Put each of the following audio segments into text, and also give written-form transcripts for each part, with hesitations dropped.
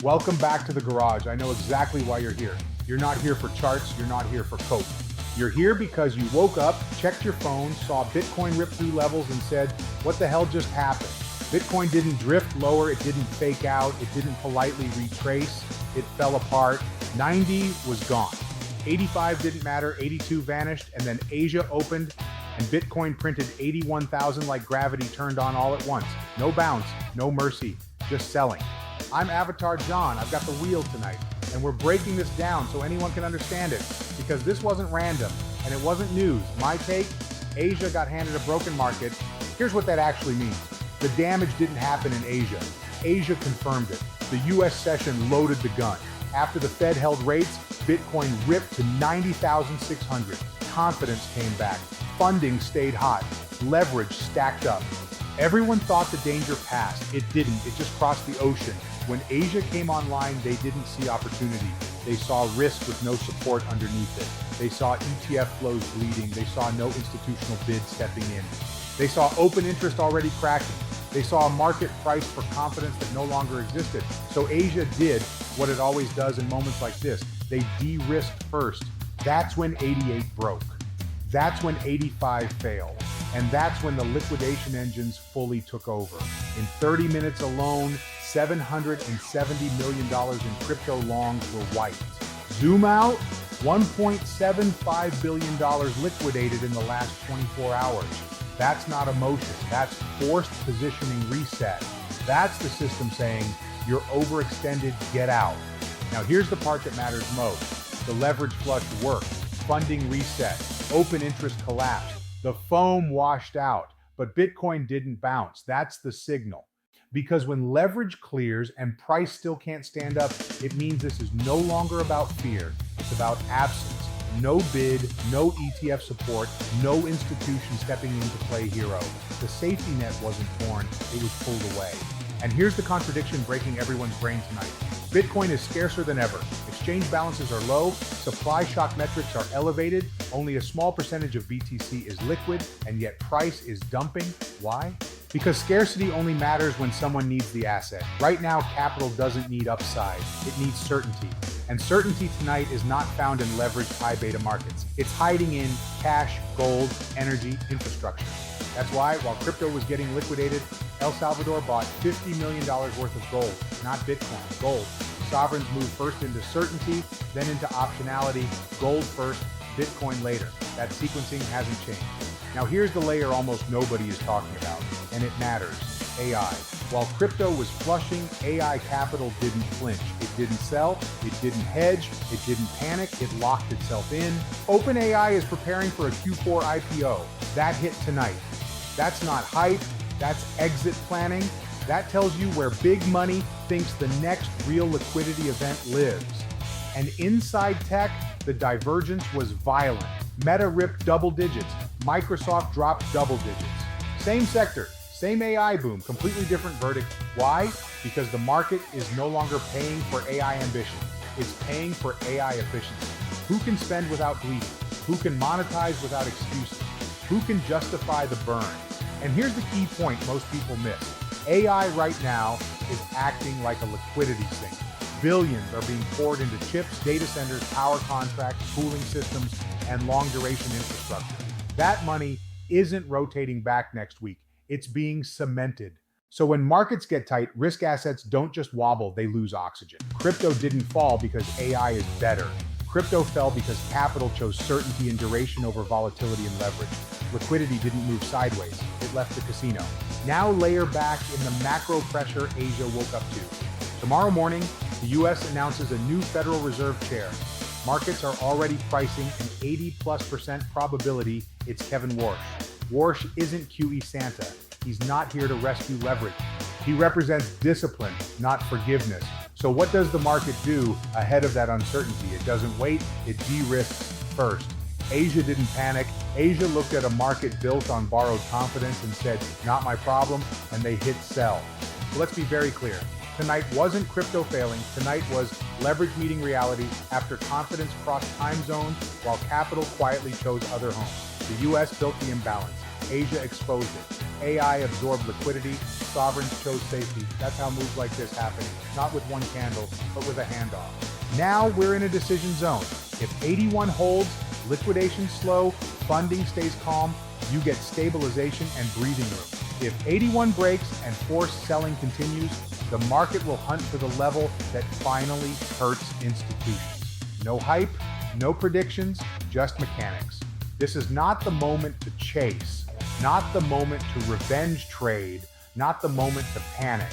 Welcome back to the garage. I know exactly why you're here. You're not here for charts, you're not here for coke. You're here because you woke up, checked your phone, saw Bitcoin rip through levels and said, what the hell just happened? Bitcoin didn't drift lower, it didn't fake out, it didn't politely retrace, it fell apart. 90 was gone. 85 didn't matter, 82 vanished, and then Asia opened and Bitcoin printed 81,000 like gravity turned on all at once. No bounce, no mercy, just selling. I'm Avatar John, I've got the wheel tonight, and we're breaking this down so anyone can understand it, because this wasn't random, and it wasn't news. My take, Asia got handed a broken market. Here's what that actually means. The damage didn't happen in Asia. Asia confirmed it. The US session loaded the gun. After the Fed held rates, Bitcoin ripped to 90,600. Confidence came back. Funding stayed hot. Leverage stacked up. Everyone thought the danger passed. It didn't. It just crossed the ocean. When Asia came online, they didn't see opportunity. They saw risk with no support underneath it. They saw ETF flows bleeding. They saw no institutional bid stepping in. They saw open interest already cracking. They saw a market price for confidence that no longer existed. So Asia did what it always does in moments like this. They de-risked first. That's when 88 broke. That's when 85 failed. And that's when the liquidation engines fully took over. In 30 minutes alone, $770 million in crypto longs were wiped. Zoom out, $1.75 billion liquidated in the last 24 hours. That's not emotion, that's forced positioning reset. That's the system saying, you're overextended, get out. Now here's the part that matters most. The leverage flush worked, funding reset, open interest collapsed, the foam washed out, but Bitcoin didn't bounce. That's the signal. Because when leverage clears and price still can't stand up, it means this is no longer about fear, it's about absence. No bid, no ETF support, no institution stepping in to play hero. The safety net wasn't torn, it was pulled away. And here's the contradiction breaking everyone's brain tonight. Bitcoin is scarcer than ever. Exchange balances are low, supply shock metrics are elevated, only a small percentage of BTC is liquid, and yet price is dumping. Why? Because scarcity only matters when someone needs the asset. Right now, capital doesn't need upside, it needs certainty. And certainty tonight is not found in leveraged high beta markets. It's hiding in cash, gold, energy, infrastructure. That's why, while crypto was getting liquidated, El Salvador bought $50 million worth of gold, not Bitcoin, gold. Sovereigns moved first into certainty, then into optionality, gold first, Bitcoin later. That sequencing hasn't changed. Now here's the layer almost nobody is talking about, and it matters, AI. While crypto was flushing, AI capital didn't flinch. It didn't sell, it didn't hedge, it didn't panic, it locked itself in. OpenAI is preparing for a Q4 IPO. That hit tonight. That's not hype, that's exit planning. That tells you where big money thinks the next real liquidity event lives. And inside tech, the divergence was violent. Meta ripped double digits. Microsoft dropped double digits. Same sector, same AI boom, completely different verdict. Why? Because the market is no longer paying for AI ambition. It's paying for AI efficiency. Who can spend without bleeding? Who can monetize without excuses? Who can justify the burn? And here's the key point most people miss. AI right now is acting like a liquidity sink. Billions are being poured into chips, data centers, power contracts, cooling systems, and long-duration infrastructure. That money isn't rotating back next week. It's being cemented. So when markets get tight, risk assets don't just wobble, they lose oxygen. Crypto didn't fall because AI is better. Crypto fell because capital chose certainty and duration over volatility and leverage. Liquidity didn't move sideways, it left the casino. Now layer back in the macro pressure Asia woke up to. Tomorrow morning, the US announces a new Federal Reserve chair. Markets are already pricing an 80+% probability it's Kevin Warsh. Warsh isn't QE Santa. He's not here to rescue leverage. He represents discipline, not forgiveness. So what does the market do ahead of that uncertainty? It doesn't wait, it de-risks first. Asia didn't panic. Asia looked at a market built on borrowed confidence and said, not my problem, and they hit sell. So let's be very clear. Tonight wasn't crypto failing, tonight was leverage meeting reality after confidence crossed time zones while capital quietly chose other homes. The US built the imbalance. Asia exposed it. AI absorbed liquidity. Sovereigns chose safety. That's how moves like this happen. Not with one candle, but with a handoff. Now we're in a decision zone. If 81 holds, liquidation slow, funding stays calm, you get stabilization and breathing room. If 81 breaks and forced selling continues, the market will hunt for the level that finally hurts institutions. No hype, no predictions, just mechanics. This is not the moment to chase, not the moment to revenge trade, not the moment to panic.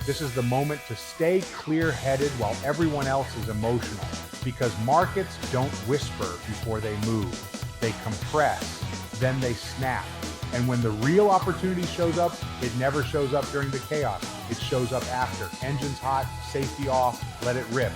This is the moment to stay clear-headed while everyone else is emotional, because markets don't whisper before they move. They compress, then they snap. And when the real opportunity shows up, it never shows up during the chaos. It shows up after. Engines hot, safety off, let it rip.